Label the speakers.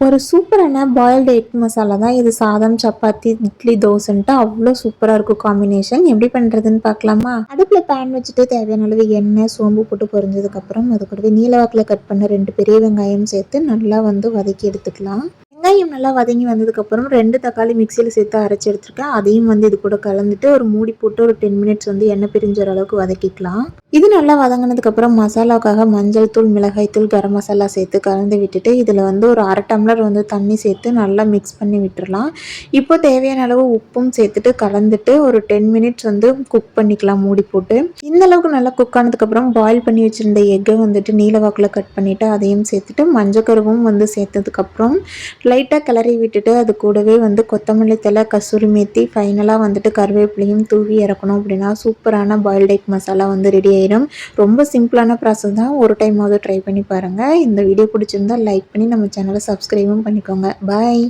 Speaker 1: ஒரு சூப்பரான boiled egg masala தான் இது. சாதம், சப்பாத்தி, இட்லி, தோசைன்ட்டு அவ்வளோ சூப்பராக இருக்கும் காம்பினேஷன். எப்படி பண்ணுறதுன்னு பார்க்கலாமா? அடுப்பில் பேன் வச்சுட்டு தேவையான அளவு எண்ணெய், சோம்பு போட்டு பொரிஞ்சதுக்கப்புறம் அது கூடவே நீல வாக்கில் கட் பண்ண 2 பெரிய வெங்காயம் சேர்த்து நல்லா வதக்கி எடுத்துக்கலாம். வெங்காயம் நல்லா வதங்கி வந்ததுக்கப்புறம் 2 தக்காளி மிக்சியில் சேர்த்து அரைச்சி எடுத்துருக்கேன். அதையும் இது கூட கலந்துட்டு ஒரு மூடி போட்டு ஒரு 10 மினிட்ஸ் எண்ணெய் பிரிஞ்ச அளவுக்கு வதக்கிக்கலாம். இது நல்லா வதங்கினதுக்கப்புறம் மசாலாவுக்காக மஞ்சள் தூள், மிளகாய் தூள், கரம் மசாலா சேர்த்து கலந்து விட்டுட்டு இதில் ஒரு 1/2 டம்ளர் தண்ணி சேர்த்து நல்லா மிக்ஸ் பண்ணி விட்டுறலாம். இப்போ தேவையான அளவு உப்பும் சேர்த்துட்டு கலந்துட்டு ஒரு 10 மினிட்ஸ் குக் பண்ணிக்கலாம் மூடி போட்டு. இந்த அளவுக்கு நல்லா குக் ஆனதுக்கப்புறம் பாயில் பண்ணி வச்சுருந்த எக்கை நீல வாக்கில் கட் பண்ணிவிட்டு அதையும் சேர்த்துட்டு மஞ்சக்கருவும் சேர்த்ததுக்கப்புறம் லைட்டாக கிளறி விட்டுட்டு அது கூடவே கொத்தமல்லி தழை, கசூரி மேத்தி, ஃபைனலாக கருவேப்பிலையும் தூவி இறக்கணும். அப்படின்னா சூப்பரான பாயில்டு எக் மசாலா ரெடி ஆயிடும். ரொம்ப சிம்பிளான ப்ராசஸ் தான். ஒரு டைமாவது ட்ரை பண்ணி பாருங்கள். இந்த வீடியோ பிடிச்சிருந்தா லைக் பண்ணி நம்ம சேனலை சப்ஸ்கிரைபும் பண்ணிக்கோங்க. பாய்.